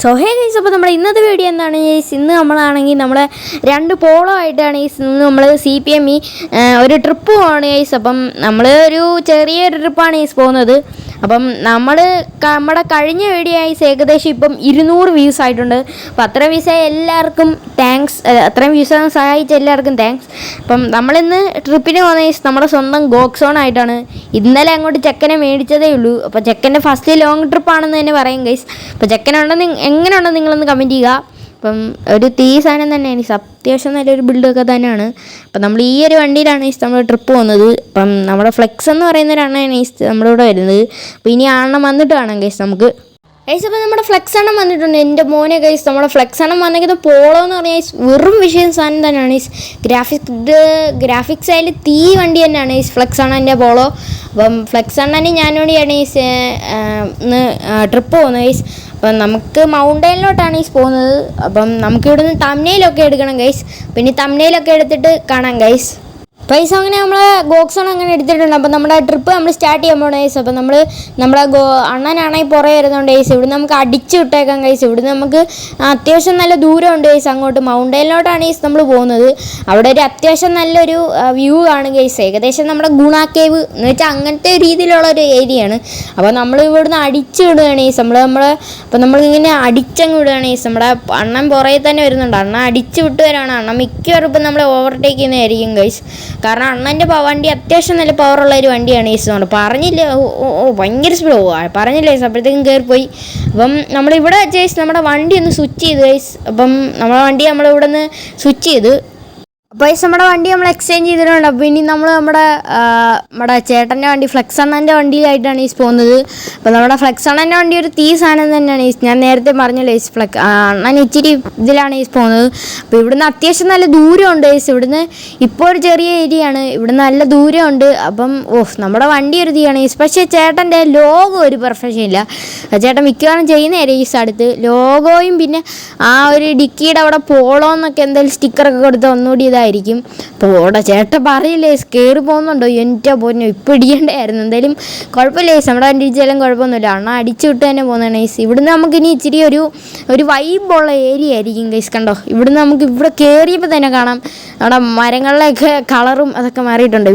So hey guys, അപ്പോൾ നമ്മുടെ ഇന്നത്തെ വീഡിയോ എന്താണ് ഗൈസ്? ഇന്ന് നമ്മളാണെങ്കിൽ നമ്മളെ 2 പോളോ ആയിട്ടാണ് ഗൈസ് ഇന്ന് നമ്മൾ CPM ഒരു ട്രിപ്പ് പോവാണ് ഗൈസ്. അപ്പം നമ്മൾ ഒരു ചെറിയൊരു ട്രിപ്പാണ് ഗൈസ് പോകുന്നത്. അപ്പം നമ്മുടെ കഴിഞ്ഞ വീഡിയോ ഗൈസ് ഏകദേശം ഇപ്പം 200 വ്യൂസ് ആയിട്ടുണ്ട്. അപ്പം അത്രയും വ്യൂസായി എല്ലാവർക്കും താങ്ക്സ്. അത്രയും വ്യൂസ് സഹായിച്ച എല്ലാവർക്കും താങ്ക്സ്. അപ്പം നമ്മളിന്ന് ട്രിപ്പിന് പോകുന്ന ഗൈസ് നമ്മുടെ സ്വന്തം ഗോക്സോൺ ആയിട്ടാണ്. ഇന്നലെ അങ്ങോട്ട് ചെക്കനെ മേടിച്ചതേ ഉള്ളൂ. അപ്പോൾ ചെക്കൻ്റെ ഫസ്റ്റ് ലോങ് ട്രിപ്പാണെന്ന് തന്നെ പറയും ഗൈസ്. അപ്പോൾ എങ്ങനെയുണ്ടെന്ന് നിങ്ങളൊന്ന് കമൻറ്റ് ചെയ്യുക. അപ്പം ഒരു സാധനം തന്നെയാണ്, അത്യാവശ്യം നല്ലൊരു ബിൽഡൊക്കെ തന്നെയാണ്. അപ്പം നമ്മൾ ഈ ഒരു വണ്ടിയിലാണ് നമ്മൾ ട്രിപ്പ് പോകുന്നത്. അപ്പം നമ്മുടെ ഫ്ലെക്സ് എന്ന് പറയുന്ന ഒരു അണ്ണയാണ് നമ്മുടെ കൂടെ വരുന്നത്. അപ്പോൾ ഇനി അണ്ണം വന്നിട്ട് കാണാം ഗൈസ് നമുക്ക്. ഗൈസ് അപ്പോൾ നമ്മുടെ ഫ്ലെക്സ് എണ്ണം വന്നിട്ടുണ്ട്. എൻ്റെ മോനെ ഗൈസ്, നമ്മുടെ ഫ്ലെക്സ് എണ്ണം വന്നിരിക്കുന്നത് പോളോ എന്ന് പറഞ്ഞാൽ വെറും വിഷയം സാധനം തന്നെയാണ്. ഗ്രാഫിക്സ് ആയാലും വണ്ടി തന്നെയാണ് ഫ്ലെക്സ് എണ്ണൻ്റെ പോളോ. അപ്പം ഫ്ലെക്സ് എണ്ണന് ഞാനോടെയാണ് ഇന്ന് ട്രിപ്പ് പോകുന്നത് ഗൈസ്. അപ്പം നമുക്ക് മൗണ്ടൈനിലോട്ടാണ് പോകുന്നത്. അപ്പം നമുക്ക് ഇവിടുന്ന് തംബ്നെയിലൊക്കെ എടുക്കണം ഗൈസ്. പിന്നെ തംബ്നെയിലൊക്കെ എടുത്തിട്ട് കാണാം ഗൈസ്. പൈസ അങ്ങനെ നമ്മൾ ഗോക്സോൺ അങ്ങനെ എടുത്തിട്ടുണ്ട്. അപ്പം നമ്മുടെ ട്രിപ്പ് നമ്മൾ സ്റ്റാർട്ട് ചെയ്യാൻ പോകണം ഗൈസ്. അപ്പം നമ്മുടെ അണ്ണനാണെങ്കിൽ പുറകെ വരുന്നുണ്ട് ഗൈസ്. ഇവിടുന്ന് നമുക്ക് അടിച്ച് വിട്ടേക്കാം ഗൈസ്. ഇവിടുന്ന് നമുക്ക് അത്യാവശ്യം നല്ല ദൂരമുണ്ട് ഗൈസ്. അങ്ങോട്ട് മൗണ്ടൈനിലോട്ടാണ് ഗൈസ് നമ്മൾ പോകുന്നത്. അവിടെ ഒരു അത്യാവശ്യം നല്ലൊരു വ്യൂ ആണ് ഗൈസ്. ഏകദേശം നമ്മുടെ ഗുണ കേവ് എന്ന് വെച്ചാൽ അങ്ങനത്തെ രീതിയിലുള്ള ഒരു ഏരിയയാണ്. അപ്പോൾ നമ്മൾ ഇവിടുന്ന് അടിച്ച് വിടുകയാണ് ഗൈസ്. അപ്പം നമ്മളിങ്ങനെ അടിച്ചങ്ങ് വിടുകയാണ് ഗൈസ്. നമ്മുടെ അണ്ണൻ പുറകെ തന്നെ വരുന്നുണ്ട്. അണ്ണൻ അടിച്ച് വിട്ട് വരാണ്. അണ്ണൻ മിക്കവാറും ഇപ്പം നമ്മളെ ഓവർടേക്ക് ചെയ്യുന്നതായിരിക്കും ഗൈസ്. കാരണം അണ്ണൻ്റെ വണ്ടി അത്യാവശ്യം നല്ല പവറുള്ള ഒരു വണ്ടിയാണ് ഈസ്. പറഞ്ഞില്ല, ഭയങ്കര സ്പീഡ് പറഞ്ഞില്ല ഈസ്. അപ്പോഴത്തേക്കും കയറിപ്പോയി. അപ്പം നമ്മളിവിടെ വെച്ച് നമ്മുടെ വണ്ടി ഒന്ന് സ്വിച്ച് ചെയ്ത് ഗൈസ്. അപ്പം നമ്മുടെ വണ്ടി നമ്മളിവിടെ നിന്ന് സ്വിച്ച് ചെയ്ത് പൈസ നമ്മുടെ വണ്ടി നമ്മൾ എക്സ്ചേഞ്ച് ചെയ്തിട്ടുണ്ട്. അപ്പോൾ ഇനി നമ്മൾ നമ്മുടെ ചേട്ടൻ്റെ വണ്ടി ഫ്ലെക്സ് അണ്ണൻ്റെ വണ്ടിയിലായിട്ടാണ് പോകുന്നത്. അപ്പോൾ നമ്മുടെ ഫ്ലെക്സ് അണ്ണൻ്റെ വണ്ടി ഒരു സാധനം തന്നെയാണ് ഞാൻ നേരത്തെ പറഞ്ഞല്ലോ അണ്ണൻ ഇച്ചിരി ഇതിലാണ് പോകുന്നത്. അപ്പോൾ ഇവിടുന്ന് അത്യാവശ്യം നല്ല ദൂരമുണ്ട് ഇവിടുന്ന്. ഇപ്പോൾ ഒരു ചെറിയ ഏരിയ ആണ്, ഇവിടുന്ന് നല്ല ദൂരമുണ്ട്. അപ്പം നമ്മുടെ വണ്ടി ഒരു തീയാണ് പക്ഷേ ചേട്ടൻ്റെ ലോഗോ ഒരു പെർഫെക്ഷൻ ഇല്ല. ചേട്ടൻ മിക്കവാറും ചെയ്യുന്നതായിരിക്കും അടുത്ത് ലോഗോയും പിന്നെ ആ ഒരു ഡിക്കിയുടെ അവിടെ പോളോ എന്നൊക്കെ എന്തെങ്കിലും സ്റ്റിക്കറൊക്കെ കൊടുത്ത് ഒന്നുകൂടി ഇതായിരിക്കും. പോടാ ചേട്ടൻ പറയില്ലേ കയറി പോകുന്നുണ്ടോ? എൻ്റെ പൊന്നോ, ഇപ്പം ഇടിക്കേണ്ടായിരുന്നു. എന്തായാലും കുഴപ്പമില്ല നമ്മുടെ വണ്ടി ഇടിച്ചാലും കുഴപ്പമൊന്നുമില്ല. അണ്ണ അടിച്ചു വിട്ട് തന്നെ പോകുന്നതാണ് ഇവിടുന്ന് നമുക്കിനി ഇച്ചിരി ഒരു വൈബുള്ള ഏരിയ ആയിരിക്കും ഗൈസ്. കണ്ടോ, ഇവിടുന്ന് നമുക്ക് ഇവിടെ കയറിയപ്പോൾ തന്നെ കാണാം അവിടെ മരങ്ങളിലൊക്കെ കളറും അതൊക്കെ മാറിയിട്ടുണ്ട്.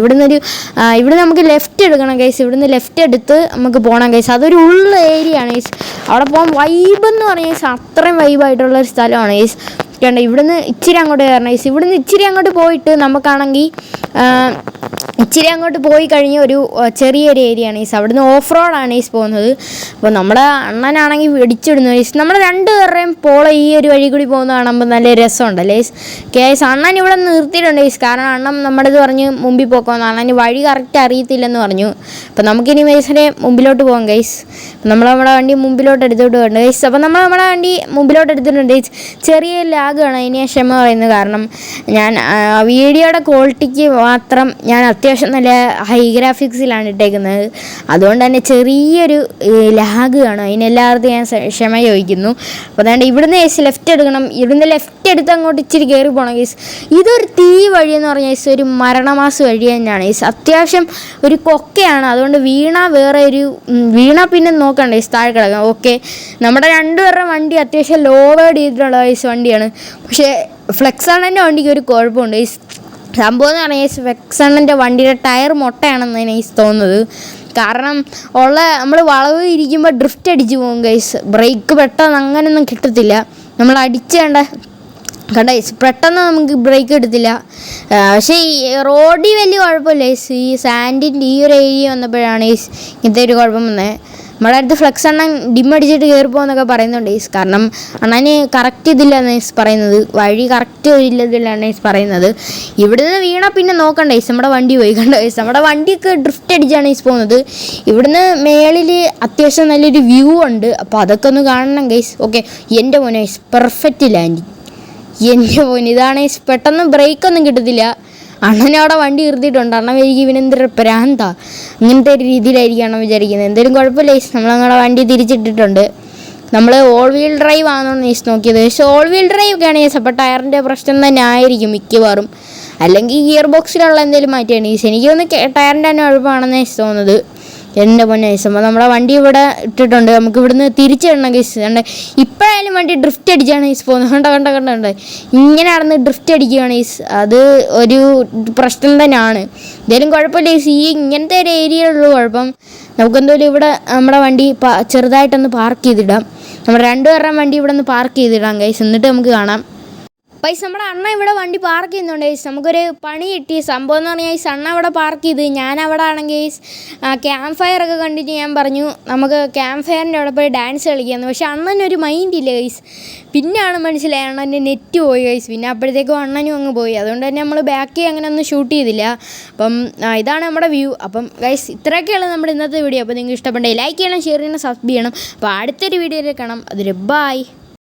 ഇവിടെ നമുക്ക് ലെഫ്റ്റ് എടുക്കണം ഗൈസ്. ഇവിടുന്ന് ലെഫ്റ്റ് എടുത്ത് നമുക്ക് പോകണം ഗൈസ്. അതൊരു ഉള്ള ഏരിയ ആണ് ഗൈസ്. അവിടെ പോകാൻ വൈബ് എന്ന് പറഞ്ഞാൽ അത്രയും വൈബായിട്ടുള്ളൊരു സ്ഥലമാണ് ഗൈസ്. കണ്ടോ, ഇവിടുന്ന് ഇച്ചിരി അങ്ങോട്ട് കയറണം ഗൈസ്. ഇവിടുന്ന് ഇച്ചിരി അങ്ങോട്ട് പോയിട്ട് നമുക്കാണെങ്കിൽ ഇച്ചിരി അങ്ങോട്ട് പോയി കഴിഞ്ഞ ഒരു ചെറിയൊരു ഏരിയ ആണ് ഗൈസ്. അവിടുന്ന് ഓഫ് റോഡാണ് ഗൈസ് പോകുന്നത്. അപ്പോൾ നമ്മുടെ അണ്ണനാണെങ്കിൽ വെടിച്ചിടുന്നു ഗൈസ്. നമ്മുടെ 2 പേരുടെയും പോളോ ഈ ഒരു വഴി കൂടി പോകുന്ന കാണുമ്പോൾ നല്ല രസമുണ്ടല്ലേ ഗൈസ്. അണ്ണൻ ഇവിടെ നിർത്തിയിട്ടുണ്ട് ഗൈസ്. കാരണം അണ്ണൻ നമ്മുടേത് പറഞ്ഞ് മുമ്പിൽ പോക്കാമെന്ന്. അണ്ണന് വഴി കറക്റ്റ് അറിയത്തില്ലെന്ന് പറഞ്ഞു. അപ്പോൾ നമുക്കിനി ഗൈസിനെ മുമ്പിലോട്ട് പോകാം ഗൈസ്. നമ്മുടെ വണ്ടി മുമ്പിലോട്ട് എടുത്തോട്ട് പോകണ്ട ഗൈസ്. അപ്പോൾ നമ്മുടെ വണ്ടി മുമ്പിലോട്ട് എടുത്തിട്ടുണ്ട് ഗൈസ്. ചെറിയ ലാഗാണ്, അതിന് ഞാൻ ക്ഷമ പറയുന്നത്. കാരണം ഞാൻ വീഡിയോയുടെ ക്വാളിറ്റിക്ക് മാത്രം ഞാൻ അത്യാവശ്യം നല്ല ഹൈ ഗ്രാഫിക്സിലാണ് ഇട്ടേക്കുന്നത്. അതുകൊണ്ട് തന്നെ ചെറിയൊരു ലാഗ് കാണും. അതിനെല്ലാവർക്കും ഞാൻ ക്ഷമ ചോദിക്കുന്നു. അപ്പോൾ അതുകൊണ്ട് ഇവിടുന്ന് ലെഫ്റ്റ് എടുക്കണം. ഇവിടുന്ന് ലെഫ്റ്റ് എടുത്ത് അങ്ങോട്ട് ഇച്ചിരി കയറി പോകണം ഗൈസ്. ഇതൊരു വഴിയെന്ന് പറഞ്ഞാൽ ഗൈസ് ഒരു മരണമാസ വഴി തന്നെയാണ് ഗൈസ്. അത്യാവശ്യം ഒരു കൊക്കയാണ്. അതുകൊണ്ട് വീണാൽ പിന്നെ നോക്കണ്ട ഗൈസ്, താഴെ കിടക്കാം. ഓക്കെ, നമ്മുടെ 2 പേരുടെ വണ്ടി അത്യാവശ്യം ലോവേഡ് ചെയ്തിട്ടുള്ള ഗൈസ് വണ്ടിയാണ്. പക്ഷേ ഫ്ലെക്സ് അണ്ണൻ്റെ വണ്ടിക്ക് ഒരു കുഴപ്പമുണ്ട് ഗൈസ്. സംഭവം എന്ന് പറഞ്ഞാൽ ഫ്ലെക്സ് അണ്ണൻ്റെ വണ്ടിയുടെ ടയർ മൊട്ടയാണെന്ന് എനിക്ക് തോന്നുന്നത്. കാരണം നമ്മൾ വളവ് ഇരിക്കുമ്പോൾ ഡ്രിഫ്റ്റ് അടിച്ച് പോകും ഗൈസ്. ബ്രേക്ക് പെട്ടെന്ന് അങ്ങനെയൊന്നും കിട്ടത്തില്ല. നമ്മൾ അടിച്ചേണ്ട കണ്ട പെട്ടെന്ന് നമുക്ക് ബ്രേക്ക് കിട്ടത്തില്ല. പക്ഷേ ഈ റോഡിൽ വലിയ കുഴപ്പമില്ല ഈ സാൻഡിൻ്റെ ഈ ഒരു ഏരിയ വന്നപ്പോഴാണ് ഇങ്ങനത്തെ ഒരു കുഴപ്പം വന്നത്. നമ്മുടെ അടുത്ത് ഫ്ലെക്സ് അണ്ണൻ ഡിമ്മടിച്ചിട്ട് കയറി പോകുന്നൊക്കെ പറയുന്നുണ്ട് കാരണം അണ്ണന് കറക്റ്റ് ഇതില്ലെന്ന് പറയുന്നത്. വഴി കറക്റ്റ് ഇല്ലതില്ലാണ് പറയുന്നത്. ഇവിടുന്ന് വീണാൽ പിന്നെ നോക്കണ്ട നമ്മുടെ വണ്ടി പോയി. കണ്ട നമ്മുടെ വണ്ടിയൊക്കെ ഡ്രിഫ്റ്റ് അടിച്ചാണ് പോകുന്നത്. ഇവിടുന്ന് മേളിൽ അത്യാവശ്യം നല്ലൊരു വ്യൂ ഉണ്ട്. അപ്പോൾ അതൊക്കെ ഒന്ന് കാണണം ഗൈസ്. ഓക്കെ, എൻ്റെ മോനെ പെർഫെക്റ്റ് ലാൻഡിങ്. എൻ്റെ മോൻ ഇതാണ് പെട്ടെന്ന് ബ്രേക്കൊന്നും കിട്ടത്തില്ല. അണ്ണനവിടെ വണ്ടി നിർത്തിയിട്ടുണ്ട്. അണ്ണൻ വിചാരിക്കും ഇവനെന്തൊരു പ്രാന്താ, അങ്ങനത്തെ ഒരു രീതിയിലായിരിക്കും അണ്ണൻ വിചാരിക്കുന്നത്. എന്തായാലും കുഴപ്പമില്ല നമ്മളങ്ങനെ വണ്ടി തിരിച്ചിട്ടിട്ടുണ്ട്. നമ്മൾ ഓൾ വീൽ ഡ്രൈവ് ആണെന്ന് നോക്കിയത്. പക്ഷേ ഓൾ വീൽ ഡ്രൈവ് ഒക്കെ ആണെങ്കിൽ അപ്പോൾ ടയറിൻ്റെ പ്രശ്നം തന്നെ ആയിരിക്കും മിക്കവാറും. അല്ലെങ്കിൽ ഗിയർ ബോക്സിലുള്ള എന്തെങ്കിലും മാറ്റിയാണ് എനിക്ക് തോന്നുന്നു ടയറിൻ്റെ തന്നെ കുഴപ്പമാണെന്ന് തോന്നുന്നത്. എൻ്റെ പൊന്നെ ഗൈസ്. അപ്പോൾ നമ്മുടെ വണ്ടി ഇവിടെ ഇട്ടിട്ടുണ്ട്. നമുക്ക് ഇവിടുന്ന് തിരിച്ചിടണം ഗൈസ്. കണ്ട് ഇപ്പോഴായാലും വണ്ടി ഡ്രിഫ്റ്റ് അടിച്ചാണ് ഗൈസ് പോകുന്നത്. കണ്ട ഇങ്ങനെ നടന്ന് ഡ്രിഫ്റ്റ് അടിക്കുകയാണ് ഗൈസ്. അത് ഒരു പ്രശ്നം തന്നെയാണ്. എന്തായാലും കുഴപ്പമില്ല ഗൈസ്. ഈ ഇങ്ങനത്തെ ഒരു ഏരിയയിലുള്ളൂ കുഴപ്പം. നമുക്കെന്തായാലും ഇവിടെ നമ്മുടെ വണ്ടി ചെറുതായിട്ടൊന്ന് പാർക്ക് ചെയ്തിടാം. നമ്മുടെ 2 പേരുടെയും വണ്ടി ഇവിടെ ഒന്ന് പാർക്ക് ചെയ്തിടാം ഗൈസ്. എന്നിട്ട് നമുക്ക് കാണാം. പൈസ നമ്മുടെ അണ്ണ ഇവിടെ വണ്ടി പാർക്ക് ചെയ്യുന്നുണ്ട് ഗൈസ്. നമുക്കൊരു പണി കിട്ടി. സംഭവം എന്ന് പറഞ്ഞാൽ ഗൈസ് അണ്ണ അവിടെ പാർക്ക് ചെയ്ത് ഞാൻ അവിടെ ആണെങ്കിൽ ഗൈസ് ക്യാമ്പ് ഫയറൊക്കെ കണ്ടിട്ട് ഞാൻ പറഞ്ഞു നമുക്ക് ക്യാമ്പ് ഫയറിൻ്റെ അവിടെ പോയി ഡാൻസ് കളിക്കാമെന്ന്. പക്ഷേ അണ്ണനൊരു മൈൻഡ് ഇല്ല ഗൈസ്. പിന്നെയാണ് മനസ്സിലായി അണ്ണൻ്റെ നെറ്റ് പോയി ഗൈസ്. പിന്നെ അപ്പോഴത്തേക്കും അണ്ണനും അങ്ങ് പോയി. അതുകൊണ്ട് തന്നെ നമ്മൾ ബാക്കി അങ്ങനെ ഒന്നും ഷൂട്ട് ചെയ്തില്ല. അപ്പം ഇതാണ് നമ്മുടെ വ്യൂ. അപ്പം ഗൈസ് ഇത്രയൊക്കെയാണ് നമ്മുടെ ഇന്നത്തെ വീഡിയോ. അപ്പോൾ നിങ്ങൾക്ക് ഇഷ്ടപ്പെട്ടെങ്കിൽ ലൈക്ക് ചെയ്യണം, ഷെയർ ചെയ്യണം, സബ്സ്ക്രൈബ് ചെയ്യണം. അപ്പോൾ അടുത്തൊരു വീഡിയോയിൽ കാണാം. അതൊരു ബൈ.